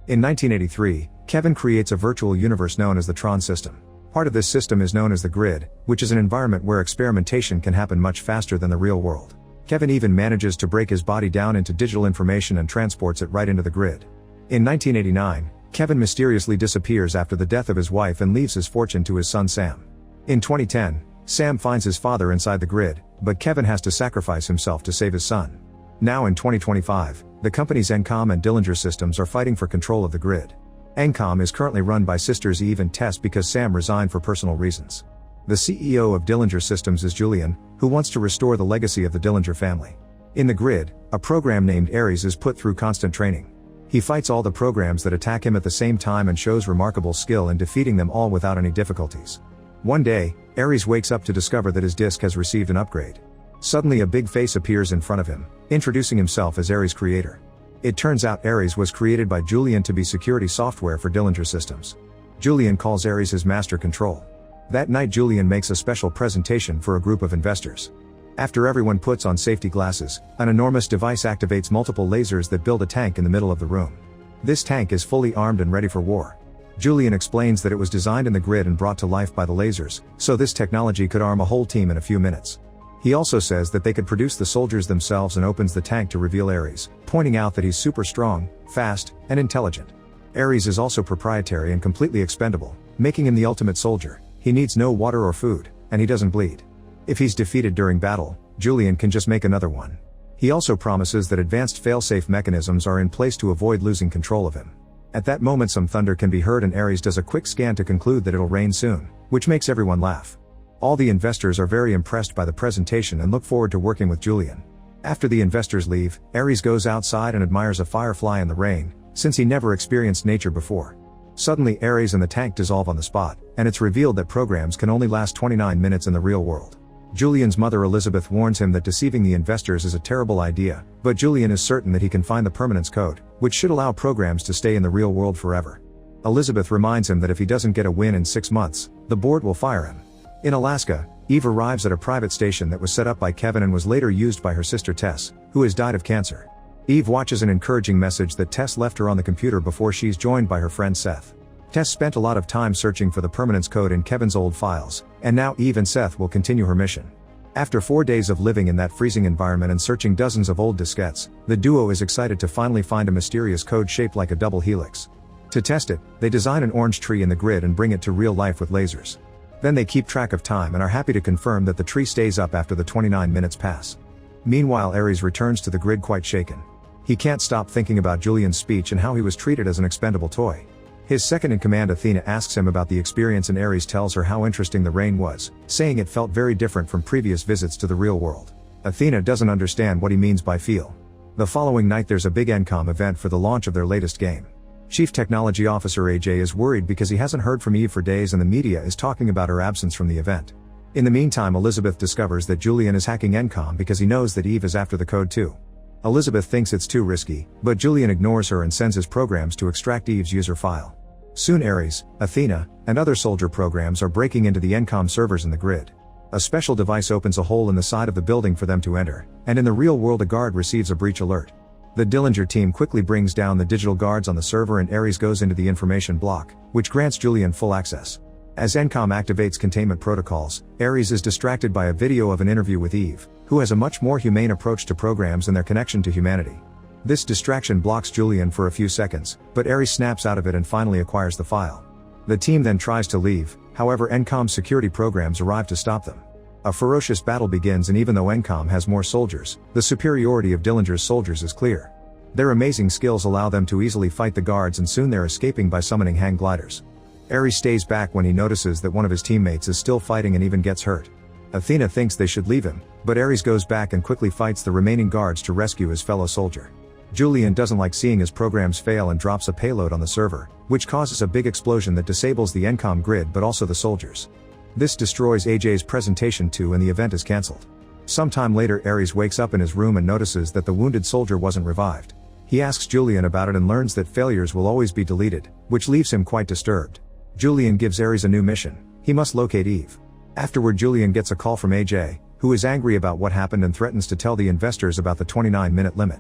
In 1983, Kevin creates a virtual universe known as the Tron system. Part of this system is known as the grid, which is an environment where experimentation can happen much faster than the real world. Kevin even manages to break his body down into digital information and transports it right into the grid. In 1989, Kevin mysteriously disappears after the death of his wife and leaves his fortune to his son Sam. In 2010, Sam finds his father inside the grid, but Kevin has to sacrifice himself to save his son. Now in 2025, the companies Encom and Dillinger Systems are fighting for control of the grid. Encom is currently run by sisters Eve and Tess because Sam resigned for personal reasons. The CEO of Dillinger Systems is Julian, who wants to restore the legacy of the Dillinger family. In the grid, a program named Ares is put through constant training. He fights all the programs that attack him at the same time and shows remarkable skill in defeating them all without any difficulties. One day, Ares wakes up to discover that his disk has received an upgrade. Suddenly a big face appears in front of him, introducing himself as Ares' creator. It turns out Ares was created by Julian to be security software for Dillinger Systems. Julian calls Ares his master control. That night Julian makes a special presentation for a group of investors. After everyone puts on safety glasses, an enormous device activates multiple lasers that build a tank in the middle of the room. This tank is fully armed and ready for war. Julian explains that it was designed in the grid and brought to life by the lasers, so this technology could arm a whole team in a few minutes. He also says that they could produce the soldiers themselves and opens the tank to reveal Ares, pointing out that he's super strong, fast, and intelligent. Ares is also proprietary and completely expendable, making him the ultimate soldier. He needs no water or food, and he doesn't bleed. If he's defeated during battle, Julian can just make another one. He also promises that advanced fail-safe mechanisms are in place to avoid losing control of him. At that moment some thunder can be heard and Ares does a quick scan to conclude that it'll rain soon, which makes everyone laugh. All the investors are very impressed by the presentation and look forward to working with Julian. After the investors leave, Ares goes outside and admires a firefly in the rain, since he never experienced nature before. Suddenly Ares and the tank dissolve on the spot, and it's revealed that programs can only last 29 minutes in the real world. Julian's mother Elizabeth warns him that deceiving the investors is a terrible idea, but Julian is certain that he can find the permanence code, which should allow programs to stay in the real world forever. Elizabeth reminds him that if he doesn't get a win in 6 months, the board will fire him. In Alaska, Eve arrives at a private station that was set up by Kevin and was later used by her sister Tess, who has died of cancer. Eve watches an encouraging message that Tess left her on the computer before she's joined by her friend Seth. Tess spent a lot of time searching for the permanence code in Kevin's old files, and now Eve and Seth will continue her mission. After 4 days of living in that freezing environment and searching dozens of old diskettes, the duo is excited to finally find a mysterious code shaped like a double helix. To test it, they design an orange tree in the grid and bring it to real life with lasers. Then they keep track of time and are happy to confirm that the tree stays up after the 29 minutes pass. Meanwhile Ares returns to the grid quite shaken. He can't stop thinking about Julian's speech and how he was treated as an expendable toy. His second-in-command Athena asks him about the experience and Ares tells her how interesting the rain was, saying it felt very different from previous visits to the real world. Athena doesn't understand what he means by feel. The following night there's a big Encom event for the launch of their latest game. Chief Technology Officer AJ is worried because he hasn't heard from Eve for days and the media is talking about her absence from the event. In the meantime Elizabeth discovers that Julian is hacking Encom because he knows that Eve is after the code too. Elizabeth thinks it's too risky, but Julian ignores her and sends his programs to extract Eve's user file. Soon Ares, Athena, and other soldier programs are breaking into the Encom servers in the grid. A special device opens a hole in the side of the building for them to enter, and in the real world a guard receives a breach alert. The Dillinger team quickly brings down the digital guards on the server and Ares goes into the information block, which grants Julian full access. As Encom activates containment protocols, Ares is distracted by a video of an interview with Eve, who has a much more humane approach to programs and their connection to humanity. This distraction blocks Julian for a few seconds, but Ares snaps out of it and finally acquires the file. The team then tries to leave, however Encom's security programs arrive to stop them. A ferocious battle begins and even though Encom has more soldiers, the superiority of Dillinger's soldiers is clear. Their amazing skills allow them to easily fight the guards and soon they're escaping by summoning hang gliders. Ares stays back when he notices that one of his teammates is still fighting and even gets hurt. Athena thinks they should leave him, but Ares goes back and quickly fights the remaining guards to rescue his fellow soldier. Julian doesn't like seeing his programs fail and drops a payload on the server, which causes a big explosion that disables the Encom grid but also the soldiers. This destroys AJ's presentation too and the event is cancelled. Sometime later Ares wakes up in his room and notices that the wounded soldier wasn't revived. He asks Julian about it and learns that failures will always be deleted, which leaves him quite disturbed. Julian gives Ares a new mission: he must locate Eve. Afterward Julian gets a call from AJ, who is angry about what happened and threatens to tell the investors about the 29-minute limit.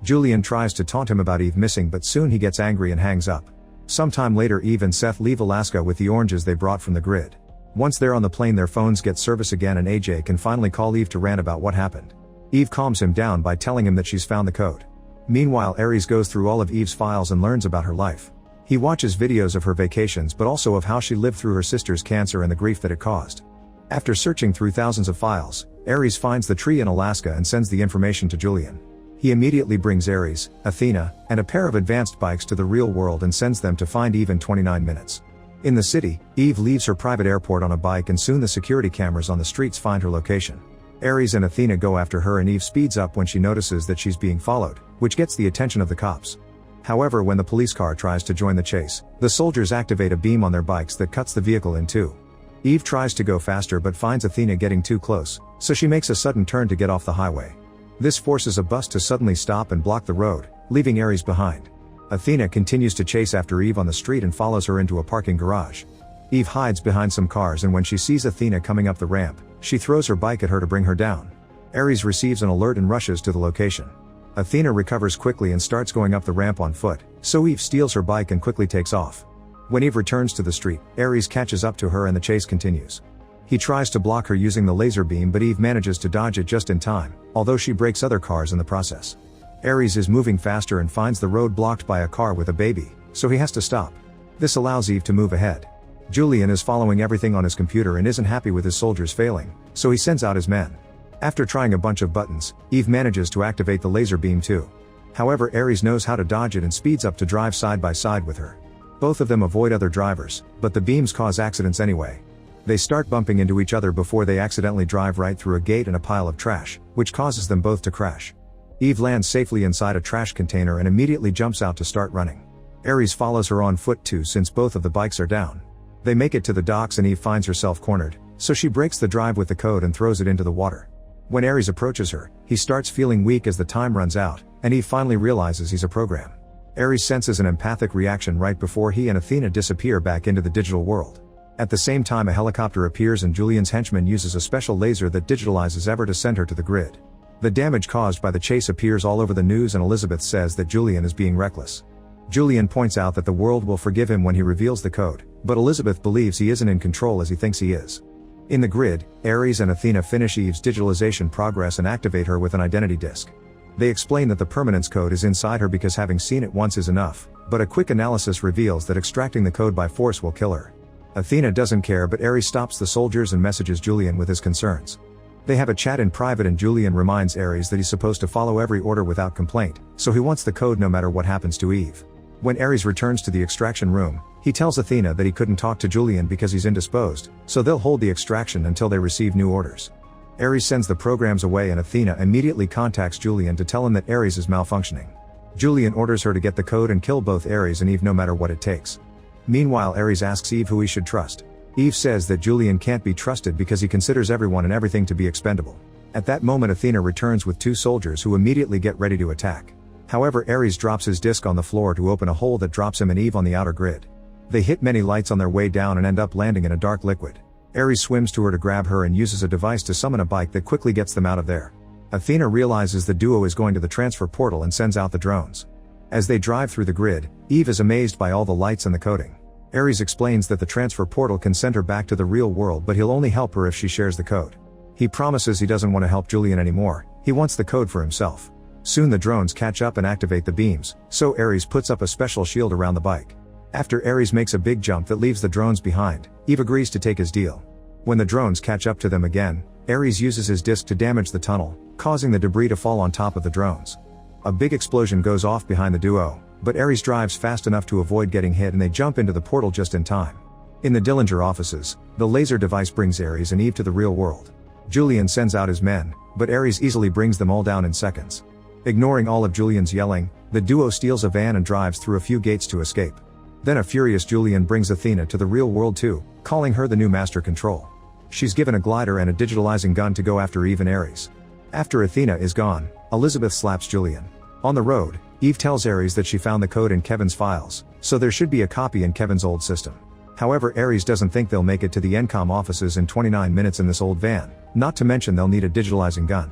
Julian tries to taunt him about Eve missing, but soon he gets angry and hangs up. Sometime later, Eve and Seth leave Alaska with the oranges they brought from the grid. Once they're on the plane, their phones get service again and AJ can finally call Eve to rant about what happened. Eve calms him down by telling him that she's found the code. Meanwhile, Aries goes through all of Eve's files and learns about her life. He watches videos of her vacations but also of how she lived through her sister's cancer and the grief that it caused. After searching through thousands of files, Aries finds the tree in Alaska and sends the information to Julian. He immediately brings Aries, Athena, and a pair of advanced bikes to the real world and sends them to find Eve in 29 minutes. In the city, Eve leaves her private airport on a bike and soon the security cameras on the streets find her location. Aries and Athena go after her and Eve speeds up when she notices that she's being followed, which gets the attention of the cops. However, when the police car tries to join the chase, the soldiers activate a beam on their bikes that cuts the vehicle in two. Eve tries to go faster but finds Athena getting too close, so she makes a sudden turn to get off the highway. This forces a bus to suddenly stop and block the road, leaving Aries behind. Athena continues to chase after Eve on the street and follows her into a parking garage. Eve hides behind some cars and when she sees Athena coming up the ramp, she throws her bike at her to bring her down. Aries receives an alert and rushes to the location. Athena recovers quickly and starts going up the ramp on foot, so Eve steals her bike and quickly takes off. When Eve returns to the street, Aries catches up to her and the chase continues. He tries to block her using the laser beam but Eve manages to dodge it just in time, although she breaks other cars in the process. Aries is moving faster and finds the road blocked by a car with a baby, so he has to stop. This allows Eve to move ahead. Julian is following everything on his computer and isn't happy with his soldiers failing, so he sends out his men. After trying a bunch of buttons, Eve manages to activate the laser beam too. However, Aries knows how to dodge it and speeds up to drive side by side with her. Both of them avoid other drivers, but the beams cause accidents anyway. They start bumping into each other before they accidentally drive right through a gate and a pile of trash, which causes them both to crash. Eve lands safely inside a trash container and immediately jumps out to start running. Aries follows her on foot too since both of the bikes are down. They make it to the docks and Eve finds herself cornered, so she breaks the drive with the code and throws it into the water. When Aries approaches her, he starts feeling weak as the time runs out, and Eve finally realizes he's a program. Aries senses an empathic reaction right before he and Athena disappear back into the digital world. At the same time, a helicopter appears and Julian's henchman uses a special laser that digitalizes Ever to send her to the grid. The damage caused by the chase appears all over the news and Elizabeth says that Julian is being reckless. Julian points out that the world will forgive him when he reveals the code, but Elizabeth believes he isn't in control as he thinks he is. In the grid, Aries and Athena finish Eve's digitalization progress and activate her with an identity disk. They explain that the permanence code is inside her because having seen it once is enough, but a quick analysis reveals that extracting the code by force will kill her. Athena doesn't care but Aries stops the soldiers and messages Julian with his concerns. They have a chat in private and Julian reminds Aries that he's supposed to follow every order without complaint, so he wants the code no matter what happens to Eve. When Aries returns to the extraction room, he tells Athena that he couldn't talk to Julian because he's indisposed, so they'll hold the extraction until they receive new orders. Aries sends the programs away and Athena immediately contacts Julian to tell him that Aries is malfunctioning. Julian orders her to get the code and kill both Aries and Eve no matter what it takes. Meanwhile, Aries asks Eve who he should trust. Eve says that Julian can't be trusted because he considers everyone and everything to be expendable. At that moment, Athena returns with two soldiers who immediately get ready to attack. However, Aries drops his disc on the floor to open a hole that drops him and Eve on the outer grid. They hit many lights on their way down and end up landing in a dark liquid. Aries swims to her to grab her and uses a device to summon a bike that quickly gets them out of there. Athena realizes the duo is going to the transfer portal and sends out the drones. As they drive through the grid, Eve is amazed by all the lights and the coding. Aries explains that the transfer portal can send her back to the real world but he'll only help her if she shares the code. He promises he doesn't want to help Julian anymore, he wants the code for himself. Soon the drones catch up and activate the beams, so Aries puts up a special shield around the bike. After Aries makes a big jump that leaves the drones behind, Eve agrees to take his deal. When the drones catch up to them again, Aries uses his disc to damage the tunnel, causing the debris to fall on top of the drones. A big explosion goes off behind the duo, but Aries drives fast enough to avoid getting hit and they jump into the portal just in time. In the Dillinger offices, the laser device brings Aries and Eve to the real world. Julian sends out his men, but Aries easily brings them all down in seconds. Ignoring all of Julian's yelling, the duo steals a van and drives through a few gates to escape. Then a furious Julian brings Athena to the real world too, calling her the new Master Control. She's given a glider and a digitalizing gun to go after Eve and Aries. After Athena is gone, Elizabeth slaps Julian. On the road, Eve tells Aries that she found the code in Kevin's files, so there should be a copy in Kevin's old system. However, Aries doesn't think they'll make it to the Encom offices in 29 minutes in this old van, not to mention they'll need a digitalizing gun.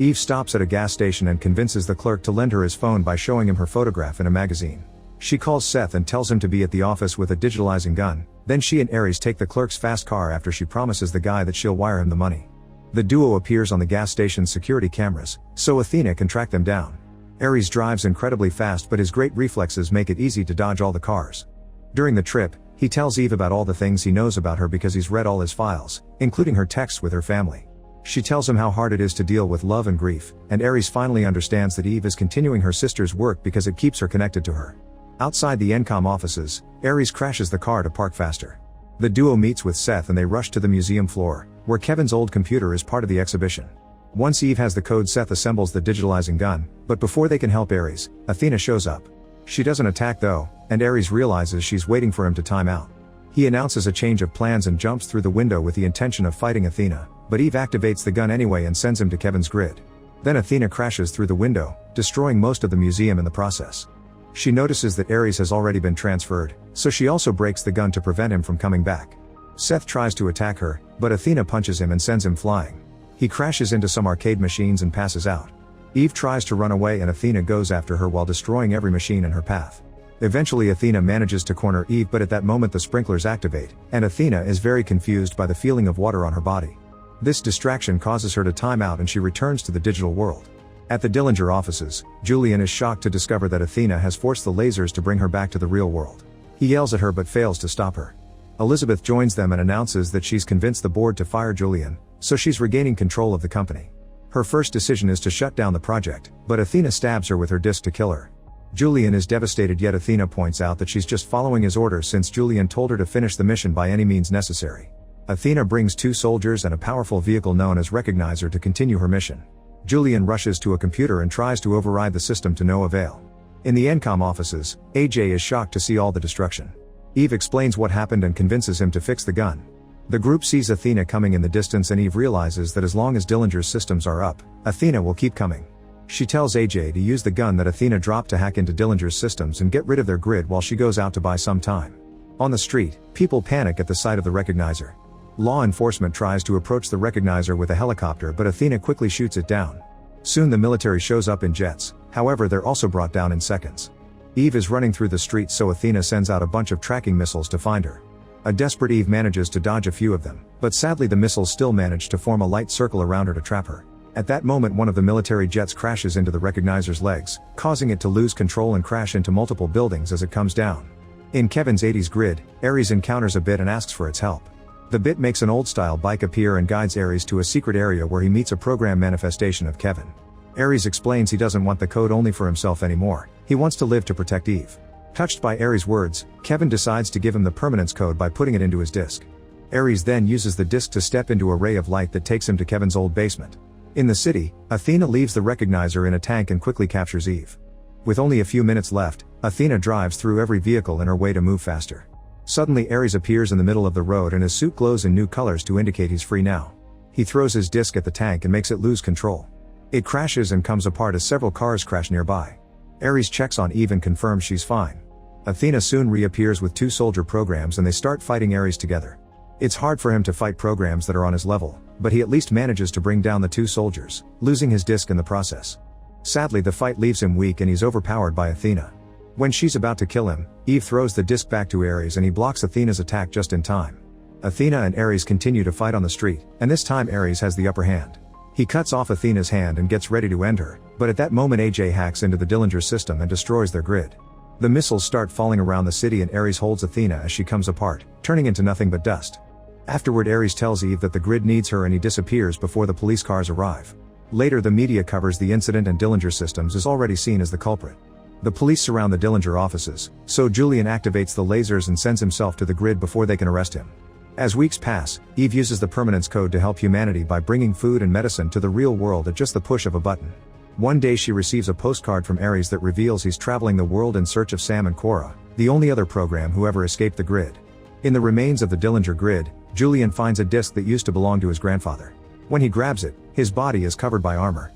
Eve stops at a gas station and convinces the clerk to lend her his phone by showing him her photograph in a magazine. She calls Seth and tells him to be at the office with a digitalizing gun, then she and Ares take the clerk's fast car after she promises the guy that she'll wire him the money. The duo appears on the gas station's security cameras, so Athena can track them down. Ares drives incredibly fast, but his great reflexes make it easy to dodge all the cars. During the trip, he tells Eve about all the things he knows about her because he's read all his files, including her texts with her family. She tells him how hard it is to deal with love and grief, and Ares finally understands that Eve is continuing her sister's work because it keeps her connected to her. Outside the Encom offices, Ares crashes the car to park faster. The duo meets with Seth and they rush to the museum floor, where Kevin's old computer is part of the exhibition. Once Eve has the code, Seth assembles the digitalizing gun, but before they can help Ares, Athena shows up. She doesn't attack though, and Ares realizes she's waiting for him to time out. He announces a change of plans and jumps through the window with the intention of fighting Athena, but Eve activates the gun anyway and sends him to Kevin's grid. Then Athena crashes through the window, destroying most of the museum in the process. She notices that Ares has already been transferred, so she also breaks the gun to prevent him from coming back. Seth tries to attack her, but Athena punches him and sends him flying. He crashes into some arcade machines and passes out. Eve tries to run away and Athena goes after her while destroying every machine in her path. Eventually Athena manages to corner Eve, but at that moment the sprinklers activate, and Athena is very confused by the feeling of water on her body. This distraction causes her to time out and she returns to the digital world. At the Dillinger offices, Julian is shocked to discover that Athena has forced the lasers to bring her back to the real world. He yells at her but fails to stop her. Elizabeth joins them and announces that she's convinced the board to fire Julian, so she's regaining control of the company. Her first decision is to shut down the project, but Athena stabs her with her disc to kill her. Julian is devastated, yet Athena points out that she's just following his orders since Julian told her to finish the mission by any means necessary. Athena brings 2 soldiers and a powerful vehicle known as Recognizer to continue her mission. Julian rushes to a computer and tries to override the system to no avail. In the Encom offices, AJ is shocked to see all the destruction. Eve explains what happened and convinces him to fix the gun. The group sees Athena coming in the distance and Eve realizes that as long as Dillinger's systems are up, Athena will keep coming. She tells AJ to use the gun that Athena dropped to hack into Dillinger's systems and get rid of their grid while she goes out to buy some time. On the street, people panic at the sight of the Recognizer. Law enforcement tries to approach the Recognizer with a helicopter, but Athena quickly shoots it down. Soon the military shows up in jets, however they're also brought down in seconds. Eve is running through the streets, so Athena sends out a bunch of tracking missiles to find her. A desperate Eve manages to dodge a few of them, but sadly the missiles still manage to form a light circle around her to trap her. At that moment one of the military jets crashes into the Recognizer's legs, causing it to lose control and crash into multiple buildings as it comes down. In Kevin's 80s grid, Ares encounters a bit and asks for its help. The bit makes an old-style bike appear and guides Ares to a secret area where he meets a program manifestation of Kevin. Ares explains he doesn't want the code only for himself anymore, he wants to live to protect Eve. Touched by Ares' words, Kevin decides to give him the permanence code by putting it into his disc. Ares then uses the disc to step into a ray of light that takes him to Kevin's old basement. In the city, Athena leaves the Recognizer in a tank and quickly captures Eve. With only a few minutes left, Athena drives through every vehicle in her way to move faster. Suddenly Ares appears in the middle of the road and his suit glows in new colors to indicate he's free now. He throws his disc at the tank and makes it lose control. It crashes and comes apart as several cars crash nearby. Ares checks on Eve and confirms she's fine. Athena soon reappears with 2 soldier programs and they start fighting Ares together. It's hard for him to fight programs that are on his level, but he at least manages to bring down the 2 soldiers, losing his disc in the process. Sadly the fight leaves him weak and he's overpowered by Athena. When she's about to kill him, Eve throws the disc back to Ares and he blocks Athena's attack just in time. Athena and Ares continue to fight on the street, and this time Ares has the upper hand. He cuts off Athena's hand and gets ready to end her, but at that moment AJ hacks into the Dillinger system and destroys their grid. The missiles start falling around the city and Ares holds Athena as she comes apart, turning into nothing but dust. Afterward Ares tells Eve that the grid needs her and he disappears before the police cars arrive. Later the media covers the incident and Dillinger Systems is already seen as the culprit. The police surround the Dillinger offices, so Julian activates the lasers and sends himself to the grid before they can arrest him. As weeks pass, Eve uses the permanence code to help humanity by bringing food and medicine to the real world at just the push of a button. One day she receives a postcard from Ares that reveals he's traveling the world in search of Sam and Cora, the only other program who ever escaped the grid. In the remains of the Dillinger grid, Julian finds a disc that used to belong to his grandfather. When he grabs it, his body is covered by armor.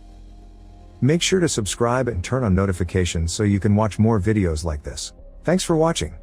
Make sure to subscribe and turn on notifications so you can watch more videos like this. Thanks for watching.